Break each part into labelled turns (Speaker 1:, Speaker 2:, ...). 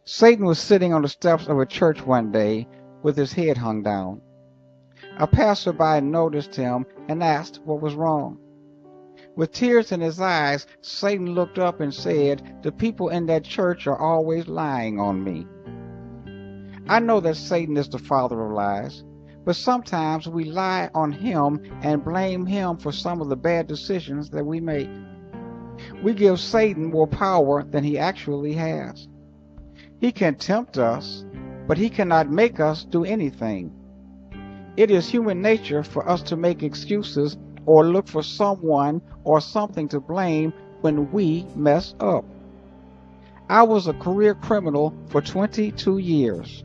Speaker 1: Satan was sitting on the steps of a church one day with his head hung down. A passerby noticed him and asked what was wrong. With tears in his eyes, Satan looked up and said, "The people in that church are always lying on me." I know that Satan is the father of lies, but sometimes we lie on him and blame him for some of the bad decisions that we make. We give Satan more power than he actually has. He can tempt us, but he cannot make us do anything. It is human nature for us to make excuses or look for someone or something to blame when we mess up. I was a career criminal for 22 years.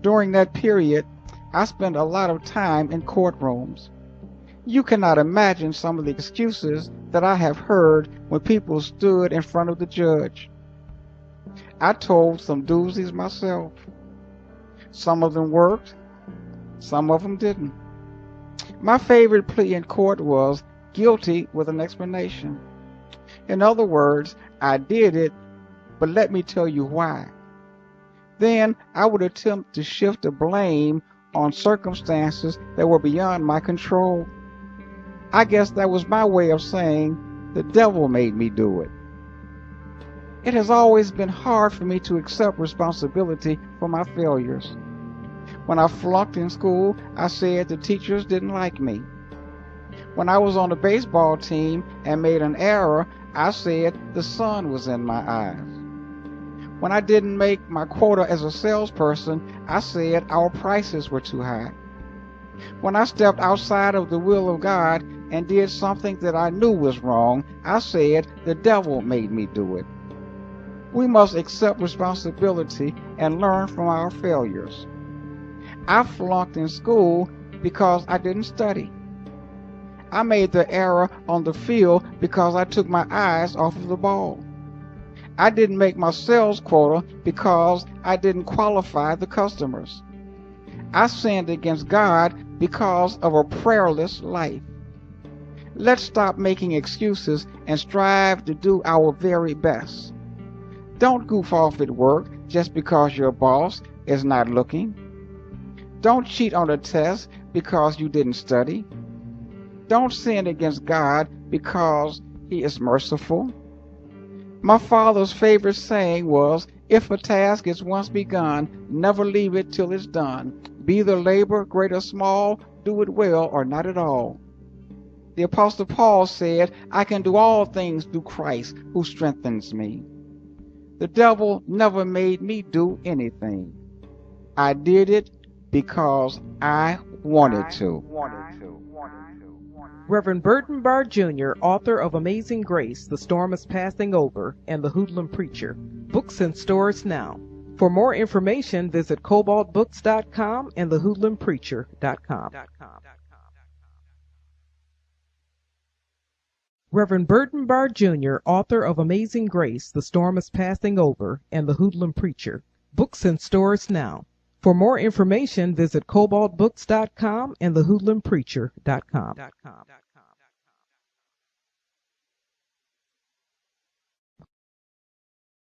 Speaker 1: During that period, I spent a lot of time in courtrooms. You cannot imagine some of the excuses that I have heard when people stood in front of the judge. I told some doozies myself. Some of them worked, some of them didn't. My favorite plea in court was guilty with an explanation. In other words, I did it, but let me tell you why. Then I would attempt to shift the blame on circumstances that were beyond my control. I guess that was my way of saying the devil made me do it. It has always been hard for me to accept responsibility for my failures. When I flunked in school, I said the teachers didn't like me. When I was on the baseball team and made an error, I said the sun was in my eyes. When I didn't make my quota as a salesperson, I said our prices were too high. When I stepped outside of the will of God and did something that I knew was wrong, I said the devil made me do it. We must accept responsibility and learn from our failures. I flunked in school because I didn't study. I made the error on the field because I took my eyes off of the ball. I didn't make my sales quota because I didn't qualify the customers. I sinned against God because of a prayerless life. Let's stop making excuses and strive to do our very best. Don't goof off at work just because your boss is not looking. Don't cheat on a test because you didn't study. Don't sin against God because He is merciful. My father's favorite saying was, if a task is once begun, never leave it till it's done. Be the labor, great or small, do it well or not at all. The Apostle Paul said, I can do all things through Christ who strengthens me. The devil never made me do anything. I did it because I wanted to.
Speaker 2: Reverend Burton Barr, Jr., author of Amazing Grace, The Storm is Passing Over, and The Hoodlum Preacher. Books in stores now. For more information, visit cobaltbooks.com and thehoodlumpreacher.com. Reverend Burton Barr, Jr., author of Amazing Grace, The Storm is Passing Over, and The Hoodlum Preacher. Books in stores now. For more information, visit cobaltbooks.com and thehoodlumpreacher.com.